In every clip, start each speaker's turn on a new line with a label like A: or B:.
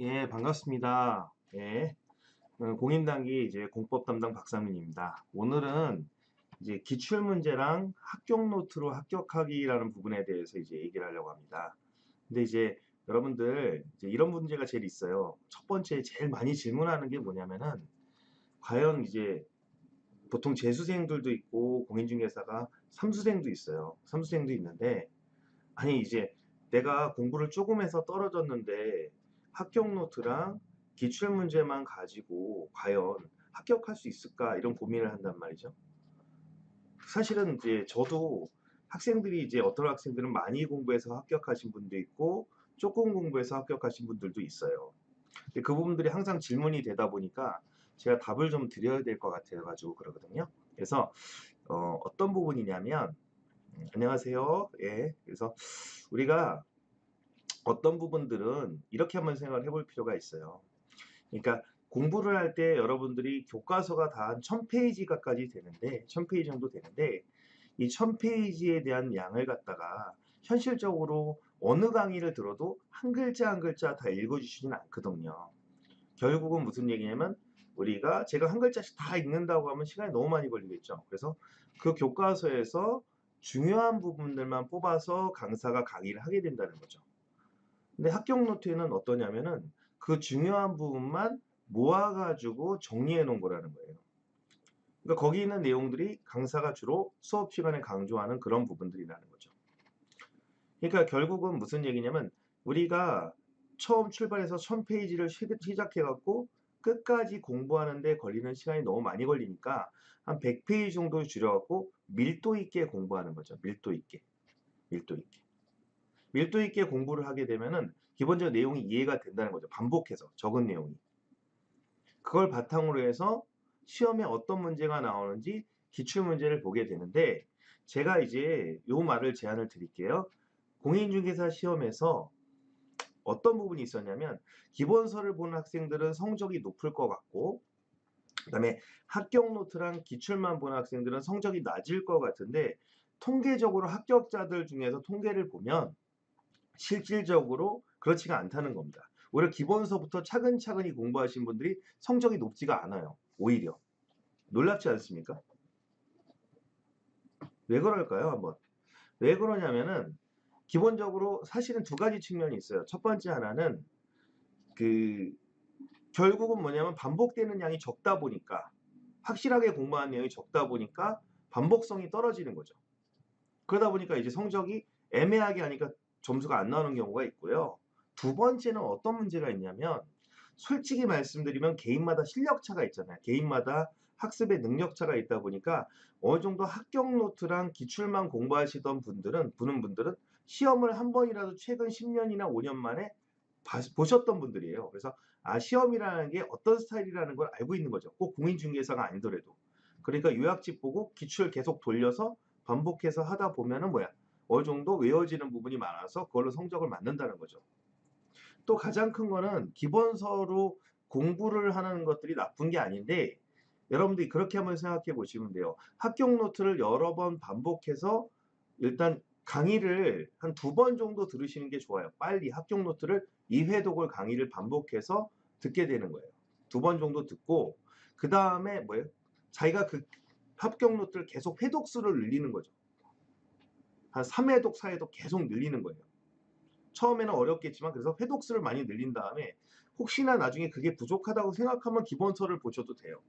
A: 예, 반갑습니다. 예, 공인단기 이제 공법 담당 박상민입니다. 오늘은 이제 기출문제랑 합격 노트로 합격하기라는 부분에 대해서 이제 얘기를 하려고 합니다. 근데 이제 여러분들 이제 이런 문제가 제일 있어요. 첫 번째 제일 많이 질문하는 게 뭐냐면은 과연 이제 보통 재수생들도 있고 공인중개사가 삼수생도 있어요. 삼수생도 있는데 아니 이제 내가 공부를 조금 해서 떨어졌는데 합격 노트랑 기출 문제만 가지고 과연 합격할 수 있을까 이런 고민을 한단 말이죠. 사실은 이제 저도 학생들이 이제 어떤 학생들은 많이 공부해서 합격하신 분도 있고 조금 공부해서 합격하신 분들도 있어요. 근데 그 부분들이 항상 질문이 되다 보니까 제가 답을 좀 드려야 될 것 같아 가지고 그러거든요. 그래서 어떤 부분이냐면 안녕하세요. 예. 그래서 우리가 어떤 부분들은 이렇게 한번 생각을 해볼 필요가 있어요. 그러니까 공부를 할 때 여러분들이 교과서가 다 한 1000페이지가까지 되는데 1000페이지 정도 되는데 이 1000페이지에 대한 양을 갖다가 현실적으로 어느 강의를 들어도 한 글자 한 글자 다 읽어주시진 않거든요. 결국은 무슨 얘기냐면 우리가 제가 한 글자씩 다 읽는다고 하면 시간이 너무 많이 걸리겠죠. 그래서 그 교과서에서 중요한 부분들만 뽑아서 강사가 강의를 하게 된다는 거죠. 근데 합격 노트에는 어떠냐면은 그 중요한 부분만 모아가지고 정리해 놓은 거라는 거예요. 그러니까 거기 있는 내용들이 강사가 주로 수업 시간에 강조하는 그런 부분들이라는 거죠. 그러니까 결국은 무슨 얘기냐면 우리가 처음 출발해서 1000페이지를 시작해갖고 끝까지 공부하는데 걸리는 시간이 너무 많이 걸리니까 한 100페이지 정도 줄여갖고 밀도 있게 공부하는 거죠. 밀도 있게. 밀도 있게. 밀도 있게 공부를 하게 되면은 기본적으로 내용이 이해가 된다는 거죠. 반복해서 적은 내용이. 그걸 바탕으로 해서 시험에 어떤 문제가 나오는지 기출 문제를 보게 되는데 제가 이제 요 말을 제안을 드릴게요. 공인중개사 시험에서 어떤 부분이 있었냐면 기본서를 보는 학생들은 성적이 높을 것 같고 그다음에 합격 노트랑 기출만 보는 학생들은 성적이 낮을 것 같은데 통계적으로 합격자들 중에서 통계를 보면 실질적으로 그렇지가 않다는 겁니다. 오히려 기본서부터 차근차근히 공부하신 분들이 성적이 높지가 않아요. 오히려. 놀랍지 않습니까? 왜 그럴까요? 한번. 왜 그러냐면은 기본적으로 사실은 두 가지 측면이 있어요. 첫 번째 하나는 그 결국은 뭐냐면 반복되는 양이 적다 보니까 확실하게 공부하는 내용이 적다 보니까 반복성이 떨어지는 거죠. 그러다 보니까 이제 성적이 애매하게 하니까 점수가 안 나오는 경우가 있고요. 두 번째는 어떤 문제가 있냐면 솔직히 말씀드리면 개인마다 실력 차가 있잖아요. 개인마다 학습의 능력 차가 있다 보니까 어느 정도 합격 노트랑 기출만 공부하시던 분들은 보는 분들은 시험을 한 번이라도 최근 10년이나 5년 만에 보셨던 분들이에요. 그래서 시험이라는 게 어떤 스타일이라는 걸 알고 있는 거죠. 꼭 공인중개사가 아니더라도. 그러니까 요약집 보고 기출 계속 돌려서 반복해서 하다 보면은 뭐야 어느 정도 외워지는 부분이 많아서 그걸로 성적을 만든다는 거죠. 또 가장 큰 거는 기본서로 공부를 하는 것들이 나쁜 게 아닌데 여러분들이 그렇게 한번 생각해 보시면 돼요. 합격 노트를 여러 번 반복해서 일단 강의를 한 두 번 정도 들으시는 게 좋아요. 빨리 합격 노트를 2회독을 강의를 반복해서 듣게 되는 거예요. 두 번 정도 듣고 그 다음에 뭐예요? 자기가 그 합격 노트를 계속 회독수를 늘리는 거죠. 한 3회독, 4회독 계속 늘리는 거예요. 처음에는 어렵겠지만 그래서 회독수를 많이 늘린 다음에 혹시나 나중에 그게 부족하다고 생각하면 기본서를 보셔도 돼요.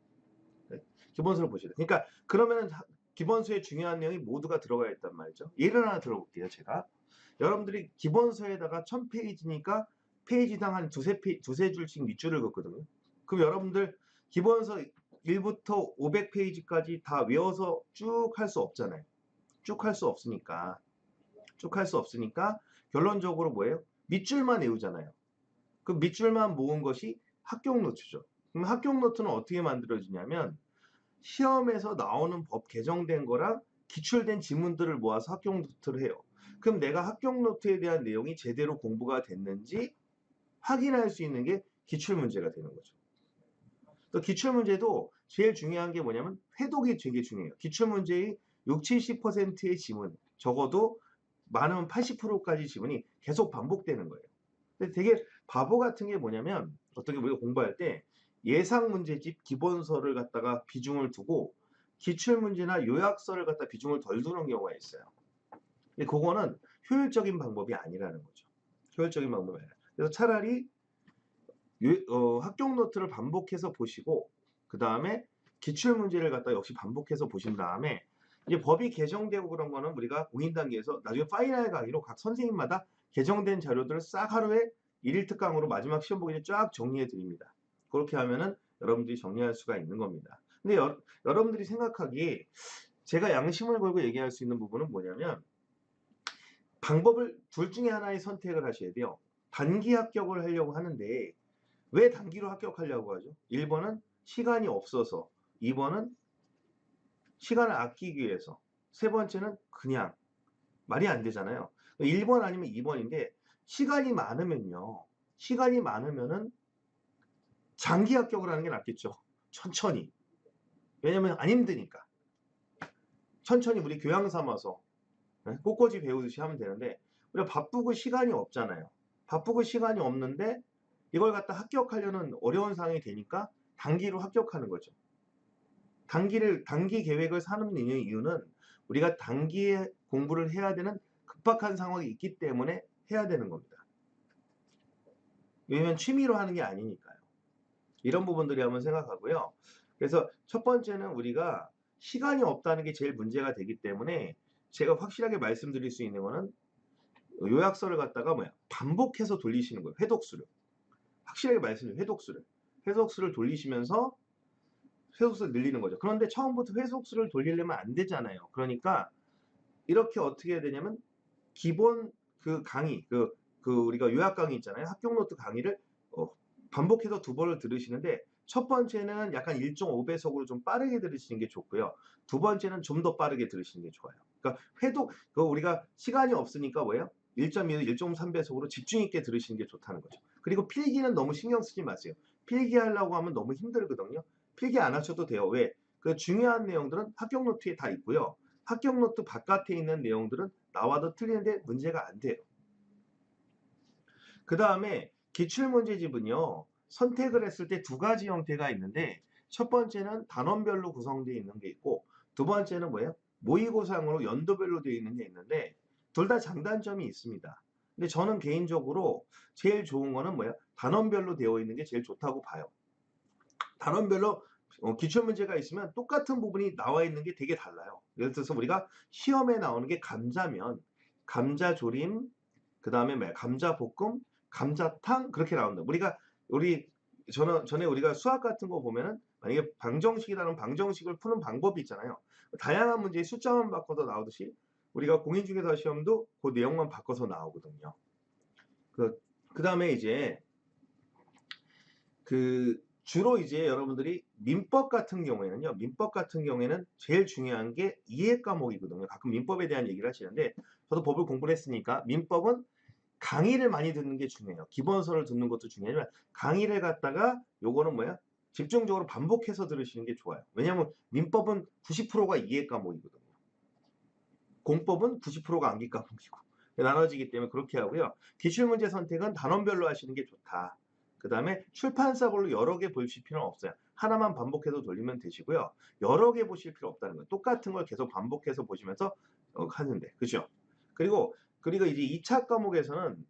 A: 네, 기본서를 보셔야 돼요. 그러니까 그러면은 기본서에 중요한 내용이 모두가 들어가 있단 말이죠. 예를 하나 들어볼게요. 제가 여러분들이 기본서에다가 1000페이지니까 페이지당 한 두세 줄씩 밑줄을 긋거든요. 그럼 여러분들 기본서 1부터 500페이지까지 다 외워서 쭉 할 수 없잖아요. 쭉 할 수 없으니까 쭉 할 수 없으니까 결론적으로 뭐예요? 밑줄만 외우잖아요. 그 밑줄만 모은 것이 합격 노트죠. 그럼 합격 노트는 어떻게 만들어지냐면 시험에서 나오는 법 개정된 거랑 기출된 지문들을 모아서 합격 노트를 해요. 그럼 내가 합격 노트에 대한 내용이 제대로 공부가 됐는지 확인할 수 있는 게 기출 문제가 되는 거죠. 또 기출 문제도 제일 중요한 게 뭐냐면 회독이 되게 중요해요. 기출 문제의 6, 70%의 지문, 적어도 많으면 80%까지 지문이 계속 반복되는 거예요. 근데 되게 바보 같은 게 뭐냐면 어떻게 우리가 공부할 때 예상 문제집 기본서를 갖다가 비중을 두고 기출 문제나 요약서를 갖다 비중을 덜 두는 경우가 있어요. 근데 그거는 효율적인 방법이 아니라는 거죠. 효율적인 방법이 아니라. 그래서 차라리 합격 노트를 반복해서 보시고 그 다음에 기출 문제를 갖다 역시 반복해서 보신 다음에 이제 법이 개정되고 그런 거는 우리가 공인 단계에서 나중에 파이널 강의로 각 선생님마다 개정된 자료들을 싹 하루에 1일 특강으로 마지막 시험 보기 전에 쫙 정리해 드립니다. 그렇게 하면은 여러분들이 정리할 수가 있는 겁니다. 근데 여러분들이 생각하기에 제가 양심을 걸고 얘기할 수 있는 부분은 뭐냐면 방법을 둘 중에 하나의 선택을 하셔야 돼요. 단기 합격을 하려고 하는데 왜 단기로 합격하려고 하죠? 1번은 시간이 없어서, 2번은 시간을 아끼기 위해서, 세 번째는 그냥 말이 안 되잖아요. 1번 아니면 2번인데 시간이 많으면요. 시간이 많으면은 장기 합격을 하는 게 낫겠죠. 천천히. 왜냐면 안 힘드니까. 천천히 우리 교양 삼아서 꽃꽂이 배우듯이 하면 되는데 우리가 바쁘고 시간이 없잖아요. 바쁘고 시간이 없는데 이걸 갖다 합격하려는 어려운 상황이 되니까 단기로 합격하는 거죠. 단기 계획을 사는 이유는 우리가 단기에 공부를 해야 되는 급박한 상황이 있기 때문에 해야 되는 겁니다. 왜냐면 취미로 하는 게 아니니까요. 이런 부분들이 한번 생각하고요. 그래서 첫 번째는 우리가 시간이 없다는 게 제일 문제가 되기 때문에 제가 확실하게 말씀드릴 수 있는 거는 요약서를 갖다가 반복해서 돌리시는 거예요. 회독수를. 확실하게 말씀드려요. 회독수를 돌리시면서 회독수를 늘리는 거죠. 그런데 처음부터 회독수를 돌리려면 안 되잖아요. 그러니까 이렇게 어떻게 해야 되냐면 기본 그 강의, 우리가 요약 강의 있잖아요. 합격 노트 강의를 반복해서 2번을 들으시는데 첫 번째는 약간 1.5배속으로 좀 빠르게 들으시는 게 좋고요. 두 번째는 좀 더 빠르게 들으시는 게 좋아요. 그러니까 우리가 시간이 없으니까 뭐예요? 1.2에서 1.3배속으로 집중 있게 들으시는 게 좋다는 거죠. 그리고 필기는 너무 신경 쓰지 마세요. 필기하려고 하면 너무 힘들거든요. 필기 안 하셔도 돼요. 왜? 그 중요한 내용들은 합격 노트에 다 있고요. 합격 노트 바깥에 있는 내용들은 나와도 틀리는데 문제가 안 돼요. 그 다음에 기출문제집은요. 선택을 했을 때 2가지 형태가 있는데 첫 번째는 단원별로 구성되어 있는 게 있고 두 번째는 뭐예요? 모의고사용으로 연도별로 되어 있는 게 있는데 둘 다 장단점이 있습니다. 근데 저는 개인적으로 제일 좋은 거는 뭐예요? 단원별로 되어 있는 게 제일 좋다고 봐요. 단원별로 기출문제가 있으면 똑같은 부분이 나와 있는 게 되게 달라요. 예를 들어서 우리가 시험에 나오는 게 감자면 감자조림, 그 다음에 감자볶음, 감자탕 그렇게 나온다. 전에 우리가 수학 같은 거 보면은 만약에 방정식이라는 방정식을 푸는 방법이 있잖아요. 다양한 문제에 숫자만 바꿔서 나오듯이 우리가 공인중개사 시험도 그 내용만 바꿔서 나오거든요. 그 다음에 이제 주로 이제 여러분들이 민법 같은 경우에는 제일 중요한 게 이해 과목이거든요. 가끔 민법에 대한 얘기를 하시는데 저도 법을 공부를 했으니까 민법은 강의를 많이 듣는 게 중요해요. 기본서를 듣는 것도 중요하지만 강의를 갖다가 요거는 뭐야? 집중적으로 반복해서 들으시는 게 좋아요. 왜냐하면 민법은 90%가 이해 과목이거든요. 공법은 90%가 암기 과목이고 나눠지기 때문에 그렇게 하고요. 기출문제 선택은 단원별로 하시는 게 좋다. 그 다음에 출판사별로 여러 개 보실 필요는 없어요. 하나만 반복해서 돌리면 되시고요. 여러 개 보실 필요 없다는 거예요. 똑같은 걸 계속 반복해서 보시면서 하는데 그죠? 그리고 이제 2차 과목에서는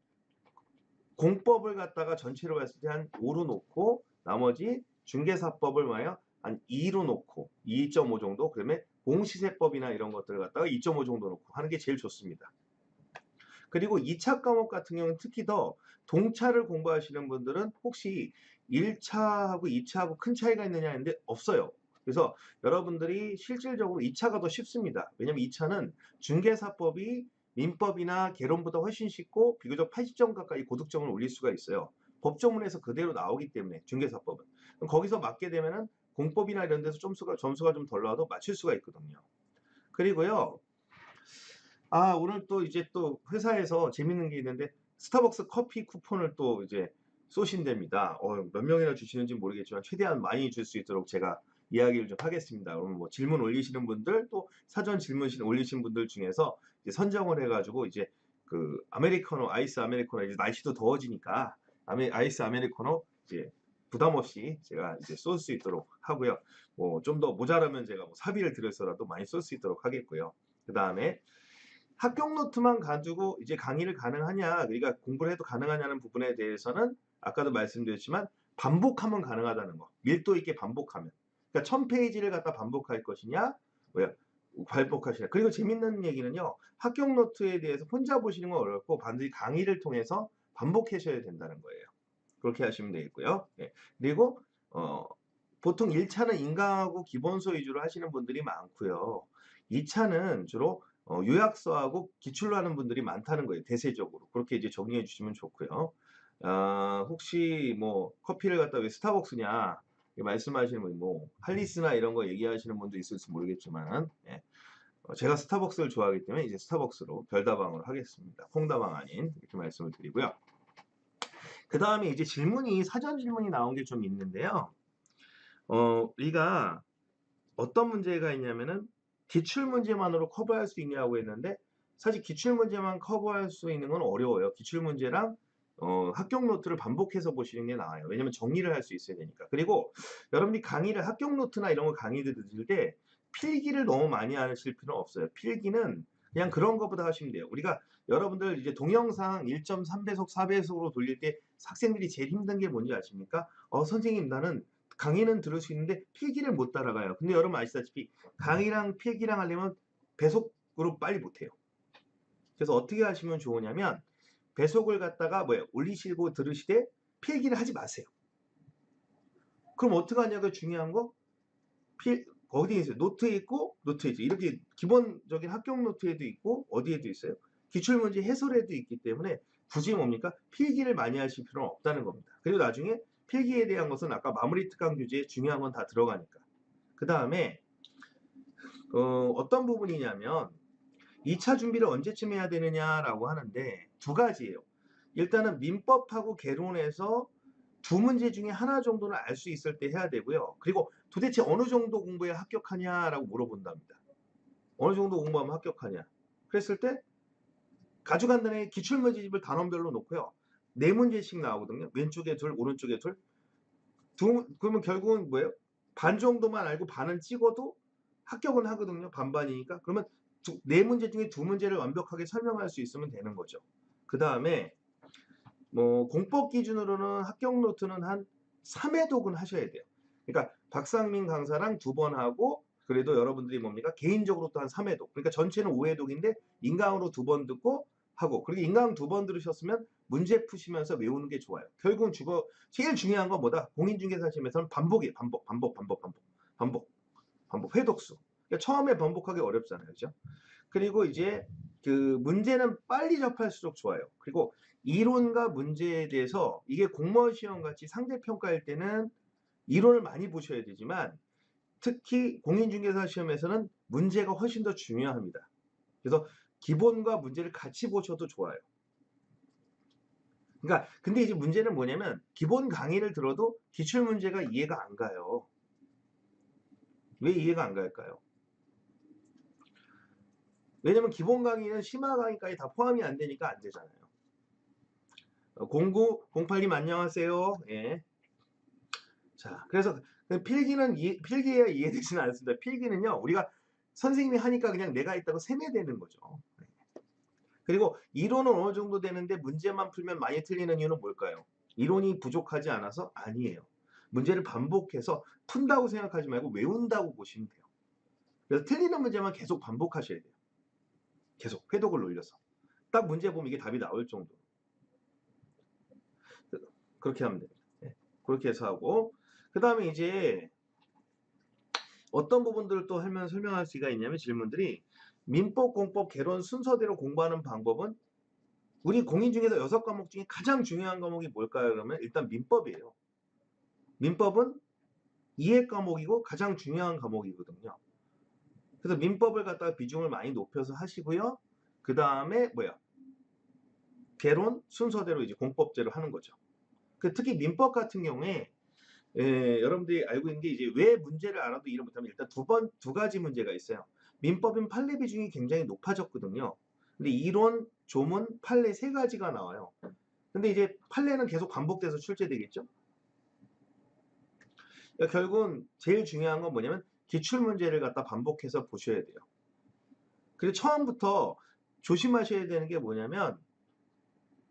A: 공법을 갖다가 전체로 봤을 때 한 5로 놓고 나머지 중개사법을 한 2로 놓고 2.5 정도 그러면 공시세법이나 이런 것들을 갖다가 2.5 정도 놓고 하는 게 제일 좋습니다. 그리고 2차 과목 같은 경우는 특히 더 동차를 공부하시는 분들은 혹시 1차하고 2차하고 큰 차이가 있느냐 했는데 없어요. 그래서 여러분들이 실질적으로 2차가 더 쉽습니다. 왜냐면 2차는 중개사법이 민법이나 개론보다 훨씬 쉽고 비교적 80점 가까이 고득점을 올릴 수가 있어요. 법조문에서 그대로 나오기 때문에 중개사법은. 거기서 맞게 되면은 공법이나 이런 데서 점수가 좀 덜 나와도 맞출 수가 있거든요. 그리고요. 오늘 또 이제 또 회사에서 재밌는 게 있는데 스타벅스 커피 쿠폰을 또 이제 쏘신답니다. 몇 명이나 주시는지 모르겠지만 최대한 많이 줄 수 있도록 제가 이야기를 좀 하겠습니다. 그러면 뭐 질문 올리시는 분들 또 사전 질문 올리신 분들 중에서 이제 선정을 해가지고 이제 그 아이스 아메리카노 이제 날씨도 더워지니까 아이스 아메리카노 이제 부담 없이 제가 이제 쏠 수 있도록 하고요. 뭐 좀 더 모자라면 제가 뭐 사비를 들여서라도 많이 쏠 수 있도록 하겠고요. 그다음에 합격 노트만 가지고 이제 강의를 가능하냐, 그러니까 공부를 해도 가능하냐는 부분에 대해서는 아까도 말씀드렸지만 반복하면 가능하다는 거. 밀도 있게 반복하면. 그러니까 1000페이지를 갖다 반복할 것이냐, 뭐야, 반복하시냐. 그리고 재밌는 얘기는요. 합격 노트에 대해서 혼자 보시는 건 어렵고 반드시 강의를 통해서 반복하셔야 된다는 거예요. 그렇게 하시면 되겠고요. 예. 그리고 보통 1차는 인강하고 기본서 위주로 하시는 분들이 많고요. 2차는 주로 요약서하고 기출로 하는 분들이 많다는 거예요. 대세적으로. 그렇게 이제 정리해 주시면 좋고요. 혹시 뭐 커피를 갖다 왜 스타벅스냐 말씀하시는 분, 뭐 할리스나 이런 거 얘기하시는 분도 있을지 모르겠지만, 예. 제가 스타벅스를 좋아하기 때문에 이제 스타벅스로 별다방으로 하겠습니다. 콩다방 아닌, 이렇게 말씀을 드리고요. 그 다음에 이제 질문이, 사전 질문이 나온 게 좀 있는데요. 우리가 어떤 문제가 있냐면은 기출 문제만으로 커버할 수 있냐고 했는데, 사실 기출 문제만 커버할 수 있는 건 어려워요. 기출 문제랑 합격 노트를 반복해서 보시는 게 나아요. 왜냐면 정리를 할 수 있어야 되니까. 그리고 여러분이 강의를, 합격 노트나 이런 거 강의를 들을 때 필기를 너무 많이 하실 필요는 없어요. 필기는 그냥 그런 것보다 하시면 돼요. 우리가 여러분들 이제 동영상 1.3배속, 4배속으로 돌릴 때 학생들이 제일 힘든 게 뭔지 아십니까? 선생님, 나는 강의는 들을 수 있는데 필기를 못 따라가요. 근데 여러분 아시다시피 강의랑 필기랑 하려면 배속으로 빨리 못해요. 그래서 어떻게 하시면 좋으냐면 배속을 갖다가 올리시고 들으시되 필기를 하지 마세요. 그럼 어떻게 하냐가 중요한 거. 어디에 있어요? 노트에 있고, 노트에 있죠. 이렇게 기본적인 합격 노트에도 있고, 어디에도 있어요? 기출문제 해설에도 있기 때문에 굳이 뭡니까? 필기를 많이 하실 필요는 없다는 겁니다. 그리고 나중에 필기에 대한 것은 아까 마무리 특강 교재에 중요한 건 다 들어가니까. 그 다음에 어떤 부분이냐면 2차 준비를 언제쯤 해야 되느냐라고 하는데 두 가지예요. 일단은 민법하고 개론에서 두 문제 중에 하나 정도는 알 수 있을 때 해야 되고요. 그리고 도대체 어느 정도 공부에 합격하냐라고 물어본답니다. 어느 정도 공부하면 합격하냐. 그랬을 때 가져간다는 기출문제집을 단원별로 놓고요. 네 문제씩 나오거든요. 왼쪽에 둘, 오른쪽에 둘. 그러면 결국은 뭐예요? 반 정도만 알고 반은 찍어도 합격은 하거든요. 반반이니까. 그러면 네 문제 중에 두 문제를 완벽하게 설명할 수 있으면 되는 거죠. 그 다음에 뭐 공법 기준으로는 합격 노트는 한 3회독은 하셔야 돼요. 그러니까 박상민 강사랑 2번 하고, 그래도 여러분들이 뭡니까? 개인적으로 또 한 3회독. 그러니까 전체는 5회독인데 인강으로 2번 듣고 하고, 그리고 인강 2번 들으셨으면 문제 푸시면서 외우는 게 좋아요. 결국은 제일 중요한 건 뭐다? 공인중개사 시험에서는 반복이에요. 반복. 회독수. 그러니까 처음에 반복하기 어렵잖아요. 그죠? 그리고 이제 그 문제는 빨리 접할수록 좋아요. 그리고 이론과 문제에 대해서 이게 공무원 시험 같이 상대평가일 때는 이론을 많이 보셔야 되지만 특히 공인중개사 시험에서는 문제가 훨씬 더 중요합니다. 그래서 기본과 문제를 같이 보셔도 좋아요. 그러니까 근데 이제 문제는 뭐냐면 기본 강의를 들어도 기출 문제가 이해가 안 가요. 왜 이해가 안 갈까요? 왜냐면 기본 강의는 심화 강의까지 다 포함이 안 되니까 안 되잖아요. 0908님 안녕하세요. 예. 자, 그래서 필기해야 이해되지는 않습니다. 필기는요, 우리가 선생님이 하니까 그냥 내가 있다고 세뇌되는 거죠. 그리고 이론은 어느 정도 되는데 문제만 풀면 많이 틀리는 이유는 뭘까요? 이론이 부족하지 않아서? 아니에요. 문제를 반복해서 푼다고 생각하지 말고 외운다고 보시면 돼요. 그래서 틀리는 문제만 계속 반복하셔야 돼요. 계속 회독을 올려서. 딱 문제 보면 이게 답이 나올 정도로. 그렇게 하면 됩니다. 네. 그렇게 해서 하고, 그 다음에 이제 어떤 부분들을 또 설명할 수가 있냐면 질문들이 민법, 공법, 개론 순서대로 공부하는 방법은 우리 공인중개사 6과목 중에 가장 중요한 과목이 뭘까요? 그러면 일단 민법이에요. 민법은 이해 과목이고 가장 중요한 과목이거든요. 그래서 민법을 갖다가 비중을 많이 높여서 하시고요. 그 다음에 개론 순서대로 이제 공법제로 하는 거죠. 특히 민법 같은 경우에 여러분들이 알고 있는 게 이제 왜 문제를 알아도 이해를 못하면 일단 두 가지 문제가 있어요. 민법은 판례 비중이 굉장히 높아졌거든요. 근데 이론, 조문, 판례 세 가지가 나와요. 근데 이제 판례는 계속 반복돼서 출제되겠죠. 그러니까 결국은 제일 중요한 건 뭐냐면 기출문제를 갖다 반복해서 보셔야 돼요. 그리고 처음부터 조심하셔야 되는 게 뭐냐면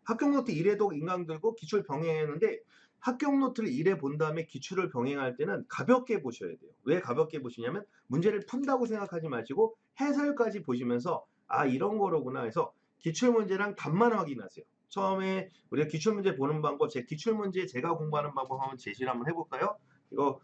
A: 합격노트 1회독 인강 들고 기출 병행했는데 합격노트를 1회 본 다음에 기출을 병행할 때는 가볍게 보셔야 돼요. 왜 가볍게 보시냐면 문제를 푼다고 생각하지 마시고 해설까지 보시면서 아 이런 거로구나 해서 기출문제랑 답만 확인하세요. 처음에 우리가 기출문제 보는 방법, 제 기출문제 제가 공부하는 방법 한번 제시를 한번 해볼까요? 이거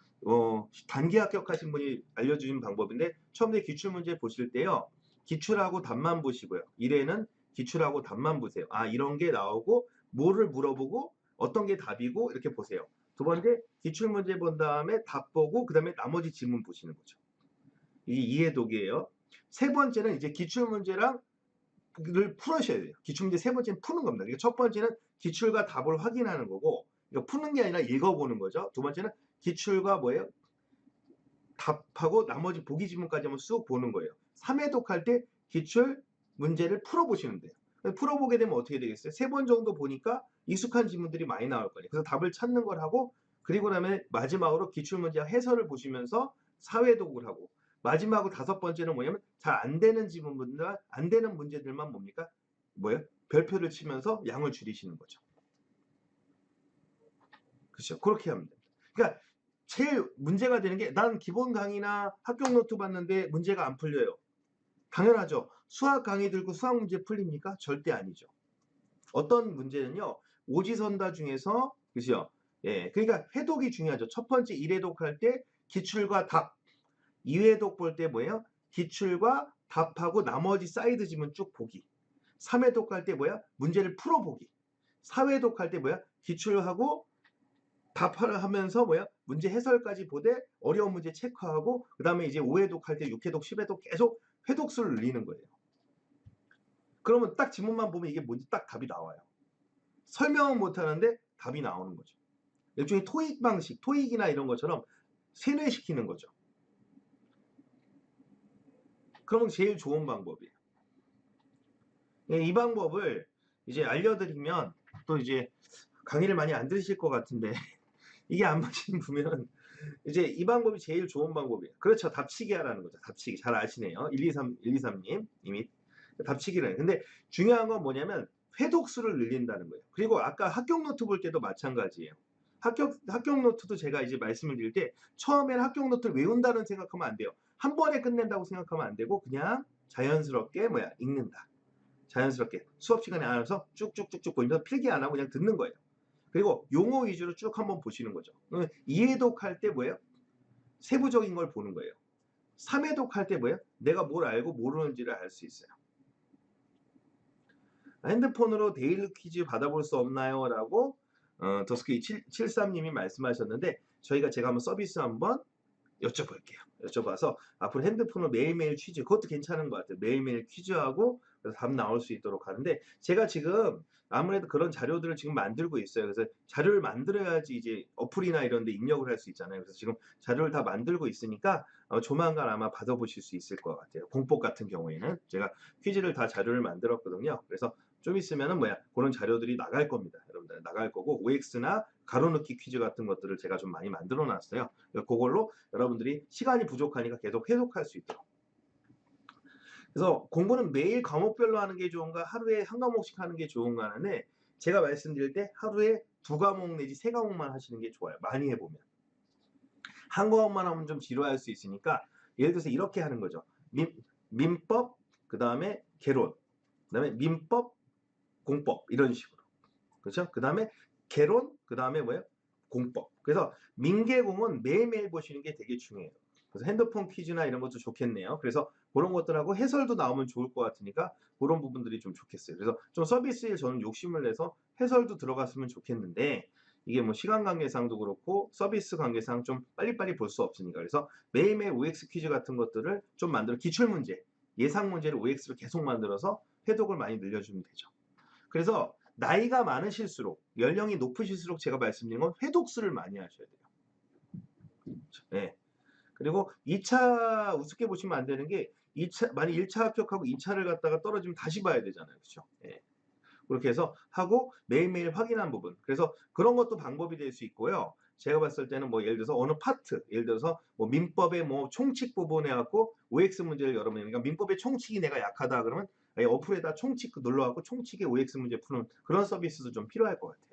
A: 단기 합격하신 분이 알려주신 방법인데 처음에 기출문제 보실 때요. 기출하고 답만 보시고요. 1회는 기출하고 답만 보세요. 아 이런 게 나오고 뭐를 물어보고 어떤 게 답이고 이렇게 보세요. 두 번째 기출문제 본 다음에 답 보고 그 다음에 나머지 질문 보시는 거죠. 이게 이해독이에요. 세 번째는 이제 기출문제랑 를 풀으셔야 돼요. 기출문제 세 번째는 푸는 겁니다. 그러니까 첫 번째는 기출과 답을 확인하는 거고 이거 푸는 게 아니라 읽어보는 거죠. 두 번째는 기출과 뭐예요? 답하고 나머지 보기 지문까지 한번 쑥 보는 거예요. 3회독 할 때 기출 문제를 풀어보시면 돼요. 풀어보게 되면 어떻게 되겠어요? 세 번 정도 보니까 익숙한 지문들이 많이 나올 거예요. 그래서 답을 찾는 걸 하고 그리고 나면 마지막으로 기출문제 해설을 보시면서 4회독을 하고 마지막으로 다섯 번째는 뭐냐면 잘 안 되는 지문들과 안 되는 문제들만 뭡니까? 뭐예요? 별표를 치면서 양을 줄이시는 거죠. 그렇죠. 그렇게 하면 됩니다. 그러니까 제일 문제가 되는 게 난 기본 강의나 합격 노트 봤는데 문제가 안 풀려요. 당연하죠. 수학 강의 들고 수학 문제 풀립니까? 절대 아니죠. 어떤 문제는요. 오지선다 중에서 그죠? 예. 그러니까 회독이 중요하죠. 첫 번째 1회독 할 때 기출과 답. 2회독 볼 때 뭐예요? 기출과 답하고 나머지 사이드 지문 쭉 보기. 3회독 할 때 뭐야? 문제를 풀어보기. 4회독 할 때 뭐야? 기출하고 답을 하면서 뭐야? 문제 해설까지 보되 어려운 문제 체크하고 그 다음에 이제 5회독 할 때 6회독, 10회독 계속 회독수를 늘리는 거예요. 그러면 딱 지문만 보면 이게 뭔지 딱 답이 나와요. 설명은 못하는데 답이 나오는 거죠. 일종의 토익 방식, 토익이나 이런 것처럼 세뇌시키는 거죠. 그러면 제일 좋은 방법이에요. 이 방법을 이제 알려드리면 또 이제 강의를 많이 안 들으실 것 같은데 이게 안 맞으면 보면 이제 이 방법이 제일 좋은 방법이에요. 그렇죠. 답치기 하라는 거죠. 답치기. 잘 아시네요. 123님 이미 답치기를. 근데 중요한 건 뭐냐면 회독수를 늘린다는 거예요. 그리고 아까 합격 노트 볼 때도 마찬가지예요. 합격 노트도 제가 이제 말씀을 드릴 때 처음에는 합격 노트를 외운다는 생각하면 안 돼요. 한 번에 끝낸다고 생각하면 안 되고 그냥 자연스럽게 뭐야 읽는다. 자연스럽게 수업 시간에 알아서 쭉쭉쭉쭉 보면서 필기 안 하고 그냥 듣는 거예요. 그리고 용어 위주로 쭉 한번 보시는 거죠. 이해독 할 때 뭐예요? 세부적인 걸 보는 거예요. 3회독 할 때 뭐예요? 내가 뭘 알고 모르는지를 알 수 있어요. 핸드폰으로 데일리 퀴즈 받아볼 수 없나요? 라고 더스크이 73님이 말씀하셨는데 제가 한번 서비스 한번 여쭤볼게요. 여쭤봐서 앞으로 핸드폰으로 매일매일 퀴즈 그것도 괜찮은 것 같아요. 매일매일 퀴즈하고 답 나올 수 있도록 하는데 제가 지금 아무래도 그런 자료들을 지금 만들고 있어요. 그래서 자료를 만들어야지 이제 어플이나 이런 데 입력을 할 수 있잖아요. 그래서 지금 자료를 다 만들고 있으니까 조만간 아마 받아보실 수 있을 것 같아요. 공법 같은 경우에는 제가 퀴즈를 다 자료를 만들었거든요. 그래서 좀 있으면은 그런 자료들이 나갈 겁니다. 여러분들 나갈 거고 OX나 가로넣기 퀴즈 같은 것들을 제가 좀 많이 만들어 놨어요. 그걸로 여러분들이 시간이 부족하니까 계속 회독할 수 있도록. 그래서 공부는 매일 과목별로 하는 게 좋은가 하루에 한 과목씩 하는 게 좋은가 하는데 제가 말씀드릴 때 하루에 2과목 내지 3과목만 하시는 게 좋아요. 많이 해보면. 한 과목만 하면 좀 지루할 수 있으니까 예를 들어서 이렇게 하는 거죠. 민법, 그 다음에 개론, 그 다음에 민법, 공법 이런 식으로. 그렇죠? 그 다음에 개론, 그 다음에 뭐예요? 공법. 그래서 민계공은 매일매일 보시는 게 되게 중요해요. 그래서 핸드폰 퀴즈나 이런 것도 좋겠네요. 그래서 그런 것들하고 해설도 나오면 좋을 것 같으니까 그런 부분들이 좀 좋겠어요. 그래서 좀 서비스에 저는 욕심을 내서 해설도 들어갔으면 좋겠는데 이게 뭐 시간 관계상도 그렇고 서비스 관계상 좀 빨리빨리 볼 수 없으니까 그래서 매일매일 OX 퀴즈 같은 것들을 좀 만들어 기출문제, 예상 문제를 OX로 계속 만들어서 해독을 많이 늘려주면 되죠. 그래서 나이가 많으실수록 연령이 높으실수록 제가 말씀드린 건 회독수를 많이 하셔야 돼요. 네. 그리고 2차 우습게 보시면 안 되는 게 2차 만약 1차 합격하고 2차를 갖다가 떨어지면 다시 봐야 되잖아요. 그렇죠? 예. 그렇게 해서 하고 매일매일 확인한 부분. 그래서 그런 것도 방법이 될 수 있고요. 제가 봤을 때는 뭐 예를 들어서 어느 파트, 예를 들어서 뭐 민법의 뭐 총칙 부분에 갖고 OX 문제를 여러분이, 그러니까 민법의 총칙이 내가 약하다 그러면 아예 어플에다 총칙 눌러갖고 총칙의 OX 문제 푸는 그런 서비스도 좀 필요할 것 같아요.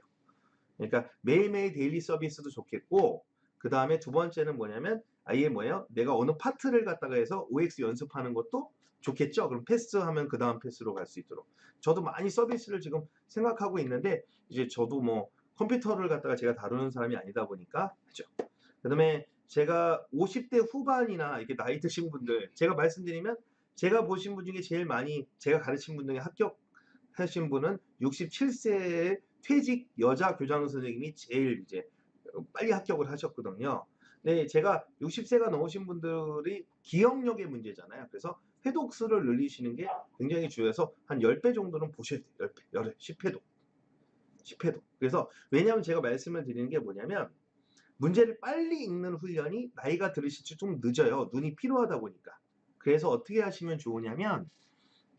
A: 그러니까 매일매일 데일리 서비스도 좋겠고, 그 다음에 두 번째는 뭐냐면 아예 뭐예요? 내가 어느 파트를 갖다가 해서 OX 연습하는 것도 좋겠죠. 그럼 패스하면 그 다음 패스로 갈 수 있도록. 저도 많이 서비스를 지금 생각하고 있는데, 이제 저도 뭐 컴퓨터를 갖다가 제가 다루는 사람이 아니다 보니까 그죠. 그다음에 제가 50대 후반이나 이렇게 나이 드신 분들, 제가 말씀드리면 제가 보신 분 중에 제일 많이 제가 가르친 분 중에 합격하신 분은 67세의 퇴직 여자 교장 선생님이 제일 이제 빨리 합격을 하셨거든요. 네, 제가 60세가 넘으신 분들이 기억력의 문제잖아요. 그래서 회독수를 늘리시는 게 굉장히 중요해서 한 10배 정도는 보셔야 돼요. 10배, 10회독. 10회독. 그래서 왜냐하면 제가 말씀을 드리는 게 뭐냐면 문제를 빨리 읽는 훈련이 나이가 들으실수록 좀 늦어요. 눈이 피로하다 보니까. 그래서 어떻게 하시면 좋으냐면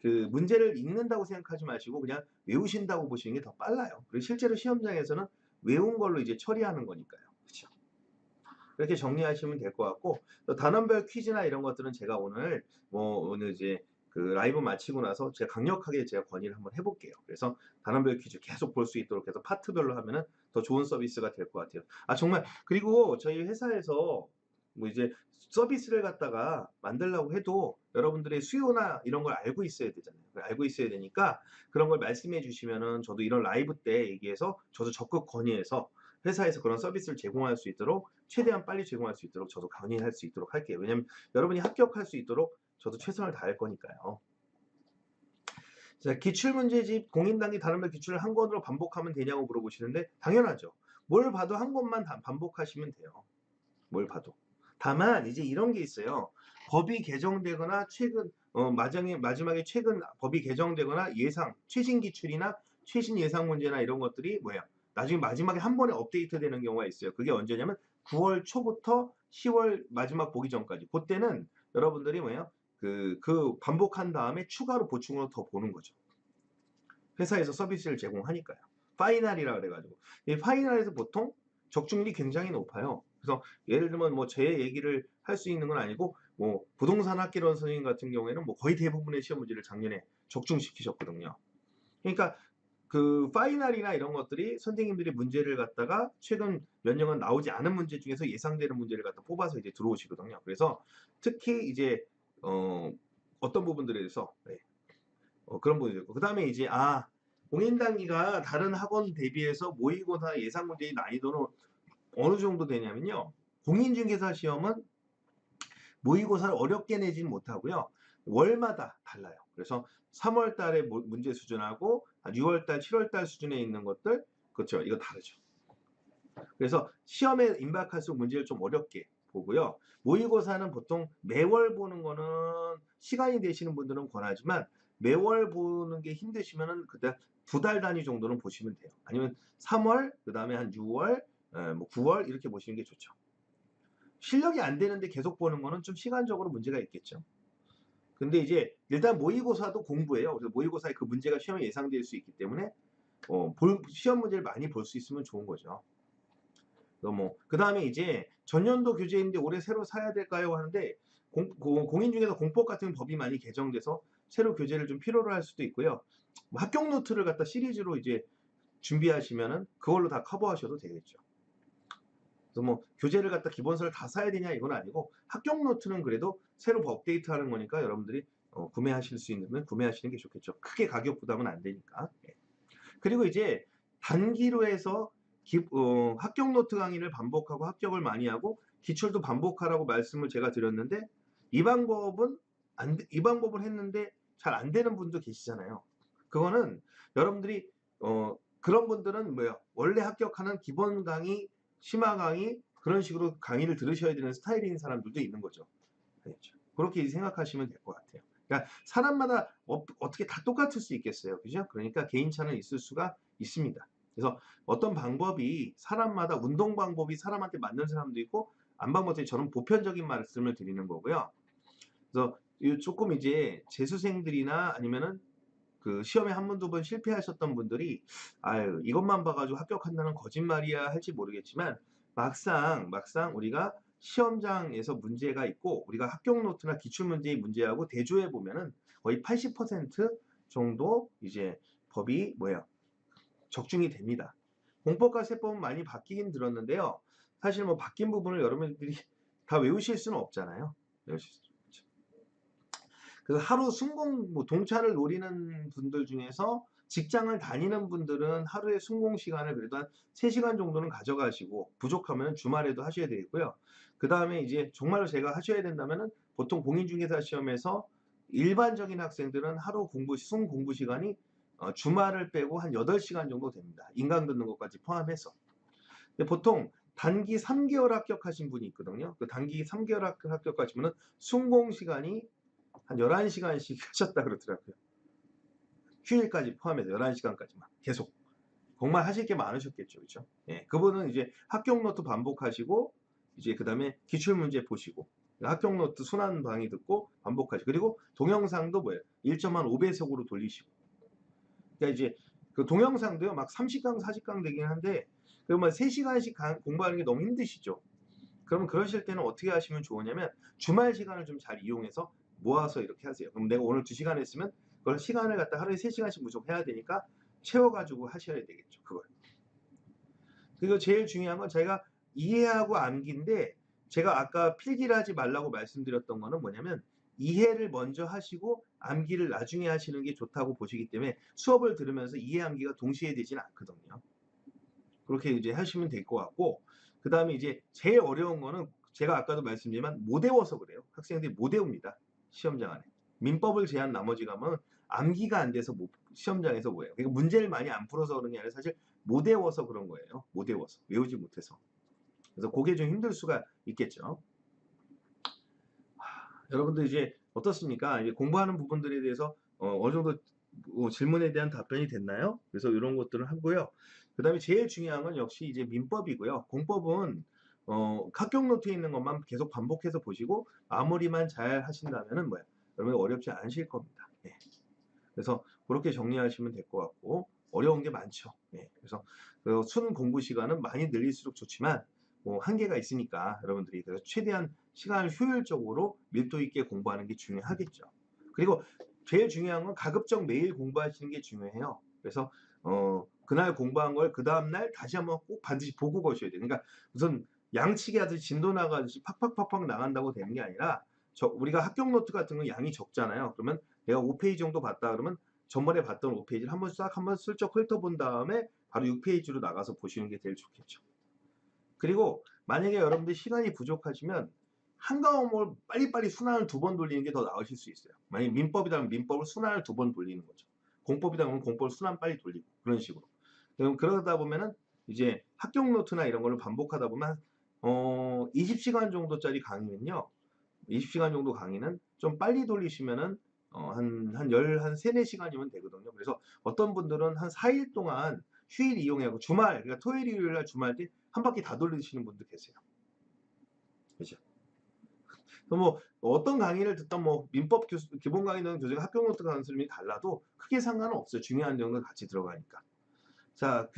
A: 그 문제를 읽는다고 생각하지 마시고 그냥 외우신다고 보시는 게 더 빨라요. 그리고 실제로 시험장에서는 외운 걸로 이제 처리하는 거니까요. 그렇죠? 그렇게 정리하시면 될 것 같고, 또 단원별 퀴즈나 이런 것들은 제가 오늘 이제 그 라이브 마치고 나서 제가 강력하게 제가 건의를 한번 해볼게요. 그래서 단원별 퀴즈 계속 볼 수 있도록 해서 파트별로 하면은 더 좋은 서비스가 될 것 같아요. 아, 정말. 그리고 저희 회사에서 뭐 이제 서비스를 갖다가 만들려고 해도 여러분들의 수요나 이런 걸 알고 있어야 되잖아요. 알고 있어야 되니까 그런 걸 말씀해 주시면은 저도 이런 라이브 때 얘기해서 저도 적극 건의해서 회사에서 그런 서비스를 제공할 수 있도록 최대한 빨리 제공할 수 있도록 저도 강의할 수 있도록 할게요. 왜냐면 여러분이 합격할 수 있도록 저도 최선을 다할 거니까요. 자, 기출문제집 공인단기 다른별 기출을 한 권으로 반복하면 되냐고 물어보시는데 당연하죠. 뭘 봐도 한 권만 반복하시면 돼요. 뭘 봐도. 다만 이제 이런 게 있어요. 법이 개정되거나 마지막에 최근 법이 개정되거나 최신 기출이나 최신 예상 문제나 이런 것들이 뭐야? 나중에 마지막에 한 번에 업데이트 되는 경우가 있어요. 그게 언제냐면 9월 초부터 10월 마지막 보기 전까지. 그때는 여러분들이 뭐예요? 그 반복한 다음에 추가로 보충으로 더 보는 거죠. 회사에서 서비스를 제공하니까요. 파이널이라 그래가지고. 이 파이널에서 보통 적중률이 굉장히 높아요. 그래서 예를 들면 뭐 제 얘기를 할 수 있는 건 아니고 뭐 부동산 학개론 선생님 같은 경우에는 뭐 거의 대부분의 시험 문제를 작년에 적중시키셨거든요. 그러니까 그 파이널이나 이런 것들이 선생님들이 문제를 갖다가 최근 몇 년간 나오지 않은 문제 중에서 예상되는 문제를 갖다 뽑아서 이제 들어오시거든요. 그래서 특히 이제 어떤 부분들에 대해서 그런 부분이 있고, 그 다음에 이제 공인단기가 다른 학원 대비해서 모의고사 예상 문제의 난이도는 어느 정도 되냐면요. 공인중개사 시험은 모의고사를 어렵게 내지는 못하고요. 월마다 달라요. 그래서 3월 달에 문제 수준하고 6월 달, 7월 달 수준에 있는 것들, 그렇죠. 이거 다르죠. 그래서 시험에 임박할수록 문제를 좀 어렵게 보고요. 모의고사는 보통 매월 보는 거는 시간이 되시는 분들은 권하지만 매월 보는 게 힘드시면은 그때 2달 단위 정도는 보시면 돼요. 아니면 3월, 그 다음에 한 6월, 뭐 9월 이렇게 보시는 게 좋죠. 실력이 안 되는데 계속 보는 거는 좀 시간적으로 문제가 있겠죠. 근데 이제 일단 모의고사도 공부예요. 그래서 모의고사에 그 문제가 시험에 예상될 수 있기 때문에 시험 문제를 많이 볼 수 있으면 좋은 거죠. 그 다음에 이제 전년도 교재인데 올해 새로 사야 될까요? 하는데 공인 중에서 공법 같은 법이 많이 개정돼서 새로 교재를 좀 필요로 할 수도 있고요. 뭐 합격 노트를 갖다 시리즈로 이제 준비하시면은 그걸로 다 커버하셔도 되겠죠. 그래서 뭐 교재를 갖다 기본서를 다 사야 되냐 이건 아니고 합격 노트는 그래도 새로 업데이트하는 거니까 여러분들이 구매하실 수 있는 구매하시는 게 좋겠죠. 크게 가격 부담은 안 되니까. 그리고 이제 단기로 해서 합격 노트 강의를 반복하고 합격을 많이 하고 기출도 반복하라고 말씀을 제가 드렸는데 이 방법은 이 방법을 했는데 잘 안 되는 분도 계시잖아요. 그거는 여러분들이 그런 분들은 뭐예요? 원래 합격하는 기본 강의, 심화 강의 그런 식으로 강의를 들으셔야 되는 스타일인 사람들도 있는 거죠. 알겠죠? 그렇게 생각하시면 될 것 같아요. 그러니까 사람마다 어떻게 다 똑같을 수 있겠어요. 그죠? 그러니까 개인차는 있을 수가 있습니다. 그래서 어떤 방법이 사람마다 운동 방법이 사람한테 맞는 사람도 있고 안 방법이 저는 보편적인 말씀을 드리는 거고요. 그래서 조금 이제 재수생들이나 아니면은 그 시험에 한 번, 두 번 실패하셨던 분들이 아유, 이것만 봐가지고 합격한다는 거짓말이야 할지 모르겠지만 막상 우리가 시험장에서 문제가 있고 우리가 합격 노트나 기출 문제의 문제하고 대조해 보면은 거의 80% 정도 이제 법이 적중이 됩니다. 공법과 세법은 많이 바뀌긴 들었는데요. 사실 뭐 바뀐 부분을 여러분들이 다 외우실 수는 없잖아요. 외우실 수 없죠. 그 하루 순공 동차를 노리는 분들 중에서 직장을 다니는 분들은 하루에 순공 시간을 그래도 한 3시간 정도는 가져가시고 부족하면 주말에도 하셔야 되겠고요. 그 다음에 이제 정말로 제가 하셔야 된다면은 보통 공인중개사 시험에서 일반적인 학생들은 하루 순 공부 시간이 주말을 빼고 한 8시간 정도 됩니다. 인강 듣는 것까지 포함해서. 근데 보통 단기 3개월 합격하신 분이 있거든요. 그 단기 3개월 합격하신 분은 순공 시간이 한 11시간씩 하셨다 그러더라고요. 휴일까지 포함해서 11시간까지만 계속. 정말 하실 게 많으셨겠죠. 그렇죠? 예, 그분은 이제 합격 노트 반복하시고 이제 그다음에 기출 문제 보시고 합격 노트 순환 강의 듣고 반복하시고 그리고 동영상도 1.5배속으로 돌리시고. 그러니까 이제 그 동영상도요. 막 30강, 40강 되긴 한데 그러면 3시간씩 공부하는 게 너무 힘드시죠. 그러면 그러실 때는 어떻게 하시면 좋으냐면 주말 시간을 좀 잘 이용해서 모아서 이렇게 하세요. 그럼 내가 오늘 2시간 했으면 그걸 시간을 갖다 하루에 3시간씩 무조건 해야 되니까 채워가지고 하셔야 되겠죠. 그걸. 그리고 제일 중요한 건 제가 이해하고 암기인데 제가 아까 필기를 하지 말라고 말씀드렸던 거는 뭐냐면 이해를 먼저 하시고 암기를 나중에 하시는 게 좋다고 보시기 때문에 수업을 들으면서 이해 암기가 동시에 되지는 않거든요. 그렇게 이제 하시면 될 것 같고 그 다음에 이제 제일 어려운 거는 제가 아까도 말씀드리지만 못 외워서 그래요. 학생들이 못 외웁니다. 시험장 안에. 민법을 제한 나머지 가면 암기가 안 돼서 시험장에서 뭐예요. 그러니까 문제를 많이 안 풀어서 그런 게 아니라 사실 못 외워서 그런 거예요. 못 외워서. 외우지 못해서. 그래서 그게 좀 힘들 수가 있겠죠. 여러분들 이제 어떻습니까? 이제 공부하는 부분들에 대해서 어느 정도 질문에 대한 답변이 됐나요? 그래서 이런 것들을 하고요. 그 다음에 제일 중요한 건 역시 이제 민법이고요. 공법은 합격 노트에 있는 것만 계속 반복해서 보시고 마무리만 잘 하신다면은 여러분 어렵지 않으실 겁니다. 네. 그래서 그렇게 정리하시면 될 것 같고 어려운 게 많죠. 네. 그래서 순 공부 시간은 많이 늘릴수록 좋지만 한계가 있으니까 여러분들이 그래서 최대한 시간을 효율적으로 밀도 있게 공부하는 게 중요하겠죠. 그리고 제일 중요한 건 가급적 매일 공부하시는 게 중요해요. 그래서 그날 공부한 걸 그 다음날 다시 한번 꼭 반드시 보고 거셔야 돼요. 그러니까 무슨 양치기 하듯이 진도 나가듯이 팍팍팍팍 나간다고 되는 게 아니라 우리가 합격 노트 같은 건 양이 적잖아요. 그러면 내가 5페이지 정도 봤다 그러면 전번에 봤던 5페이지를 한번 슬쩍 훑어본 다음에 바로 6페이지로 나가서 보시는 게 제일 좋겠죠. 그리고 만약에 여러분들 시간이 부족하시면 한 과목을 빨리빨리 순환을 2번 돌리는 게 더 나으실 수 있어요. 만약에 민법이라면 민법을 순환을 2번 돌리는 거죠. 공법이라면 공법을 순환 빨리 돌리고 그런 식으로. 그럼 그러다 보면은 이제 합격 노트나 이런 걸로 반복하다 보면 20시간 정도짜리 강의는요. 20시간 정도 강의는 좀 빨리 돌리시면은 한 3, 4시간이면 되거든요. 그래서 어떤 분들은 한 4일 동안 휴일 이용하고 주말, 그러니까 토요일, 일요일 날 주말 때 한 바퀴 다 돌리시는 분도 계세요. 그죠? 뭐 어떤 강의를 듣던 민법 기본 강의는 교재가 합격 노트 강의는 달라도 크게 상관은 없어요. 중요한 내용은 같이 들어가니까. 자,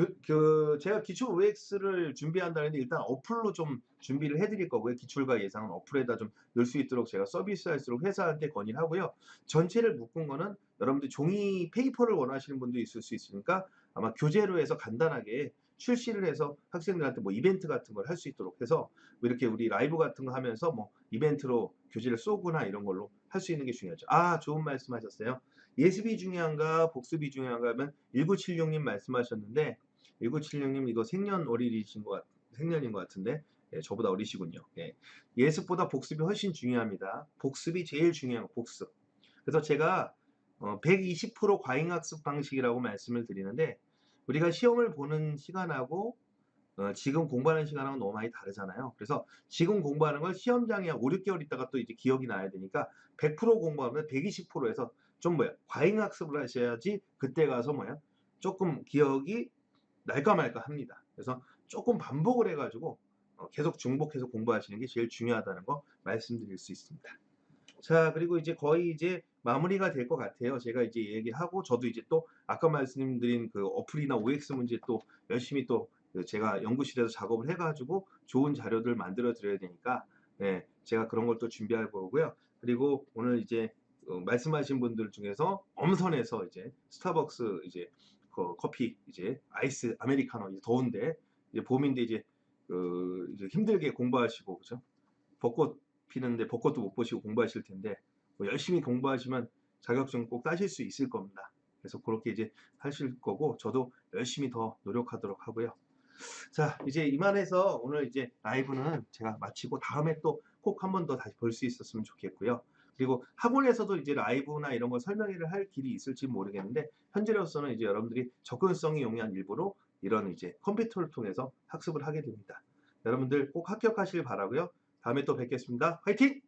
A: 제가 기출 OX를 준비한다는데 일단 어플로 좀 준비를 해드릴 거고요. 기출과 예상은 어플에다 좀 넣을 수 있도록 제가 서비스할수록 회사한테 건의를 하고요. 전체를 묶은 거는 여러분들 종이 페이퍼를 원하시는 분도 있을 수 있으니까 아마 교재로 해서 간단하게 출시를 해서 학생들한테 이벤트 같은 걸 할 수 있도록 해서 이렇게 우리 라이브 같은 거 하면서 이벤트로 교재를 쏘거나 이런 걸로 할 수 있는 게 중요하죠. 아, 좋은 말씀 하셨어요. 예습이 중요한가 복습이 중요한가 하면 1976님 말씀하셨는데 1976님 이거 생년인 것 같은데 예, 저보다 어리시군요. 예. 예습보다 복습이 훨씬 중요합니다. 복습이 제일 중요한 거 복습. 그래서 제가 120% 과잉학습 방식이라고 말씀을 드리는데 우리가 시험을 보는 시간하고 지금 공부하는 시간하고 너무 많이 다르잖아요. 그래서 지금 공부하는 걸 시험장에 5, 6개월 있다가 또 이제 기억이 나야 되니까 100% 공부하면 120%에서 좀 과잉학습을 하셔야지 그때 가서 조금 기억이 날까 말까 합니다. 그래서 조금 반복을 해가지고 계속 중복해서 공부하시는 게 제일 중요하다는 거 말씀드릴 수 있습니다. 자, 그리고 이제 거의 이제 마무리가 될 것 같아요. 제가 이제 얘기하고 저도 이제 또 아까 말씀드린 그 어플이나 OX 문제 또 열심히 또 그 제가 연구실에서 작업을 해 가지고 좋은 자료들 만들어 드려야 되니까 네, 제가 그런 걸 또 준비할 거고요. 그리고 오늘 이제 말씀하신 분들 중에서 엄선해서 이제 스타벅스 이제 그 커피 이제 아이스 아메리카노 이제 더운데 이제 봄인데 이제 이제 힘들게 공부하시고 그죠? 벚꽃 피는데 벚꽃도 못 보시고 공부하실 텐데 뭐 열심히 공부하시면 자격증 꼭 따실 수 있을 겁니다. 그래서 그렇게 이제 하실 거고 저도 열심히 더 노력하도록 하고요. 자, 이제 이만해서 오늘 이제 라이브는 제가 마치고 다음에 또 꼭 한 번 더 다시 볼 수 있었으면 좋겠고요. 그리고 학원에서도 이제 라이브나 이런 걸 설명회를 할 길이 있을지 모르겠는데 현재로서는 이제 여러분들이 접근성이 용이한 일부로 이런 이제 컴퓨터를 통해서 학습을 하게 됩니다. 여러분들 꼭 합격하시길 바라고요. 다음에 또 뵙겠습니다. 화이팅!